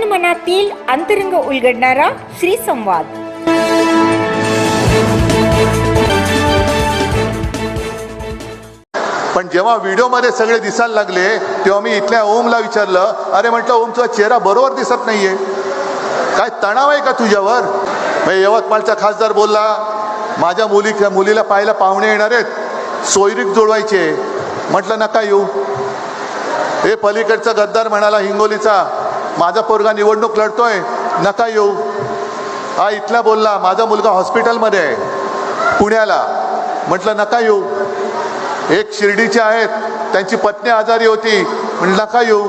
मनातील अंतरंग उलगडणारा श्री संवाद। पण जेव्हा व्हिडिओमध्ये सगळे दिसायला लागले तेव्हा मी इथल्या ओमला विचारलं, अरे म्हटलं ओम, तुझा चेहरा बरोबर दिसत नाहीये, काय तणाव आहे का तुझ्यावर? यवतमाळचा खासदार बोलला, माझ्या मुलीला पाहायला पाहुणे येणार आहेत, सोयरीक जुळवायचे. म्हटलं नका येऊ. हे पलीकडचा गद्दार म्हणाला हिंगोलीचा, माझा पोरगा निवडणूक लढतोय, नका येऊ. हा इथला बोलला, माझा मुलगा हॉस्पिटलमध्ये आहे पुण्याला, म्हटलं नका येऊ. एक शिर्डीचे आहेत, त्यांची पत्नी आजारी होती, म्हटलं नका येऊ.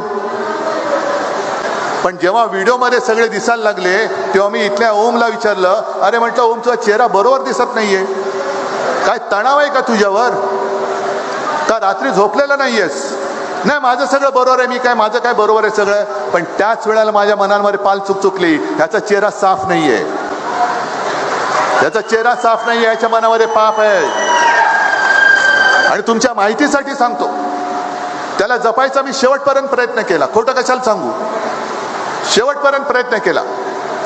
पण जेव्हा व्हिडिओमध्ये सगळे दिसायला लागले तेव्हा मी इथल्या ओमला विचारलं, अरे म्हटलं ओम, तुझा चेहरा बरोबर दिसत नाहीये, काय तणाव आहे का तुझ्यावर? का रात्री झोपलेला नाहीयेस? नाही, माझं सगळं बरोबर आहे, मी काय, माझं काय बरोबर आहे सगळं. पण त्याच वेळेला माझ्या मनामध्ये पाल चुकली, ह्याचा चेहरा साफ नाहीये, ह्याचा चेहरा साफ नाहीये, ह्याच्या मनामध्ये पाप आहे. आणि तुमच्या माहितीसाठी सांगतो, त्याला जपायचा मी शेवटपर्यंत प्रयत्न केला, खोटं कशाला सांगू, शेवटपर्यंत प्रयत्न केला.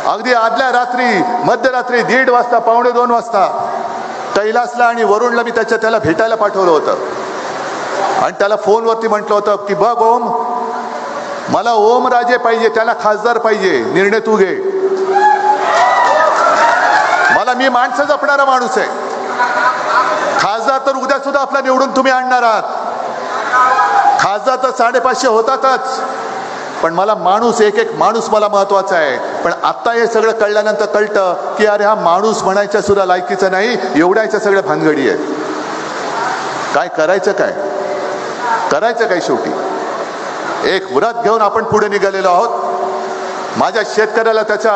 अगदी आदल्या रात्री, मध्यरात्री 1:30 वाजता, 1:45 वाजता कैलासला आणि वरुणला मी त्याला भेटायला पाठवलं होतं. आणि त्याला फोनवरती म्हटलं होतं की बघ ओम, मला ओम राजे पाहिजे, त्याला खासदार पाहिजे, निर्णय तू घे. मी माणसं जपणारा माणूस आहे. खासदार तर उद्या सुद्धा आपला निवडून तुम्ही आणणार आहात, खासदार तर 550 होतातच, पण मला माणूस, एक माणूस मला महत्वाचा आहे. पण आता हे सगळं कळल्यानंतर कळतं की अरे हा माणूस म्हणायच्या सुद्धा लायकीचा नाही, एवढ्याच्या सगळ्या भानगडी आहेत. काय करायचं, काय शेवटी एक व्रत घेऊन आपण पुढे निघालेलो आहोत. माझ्या शेतकऱ्याला त्याचा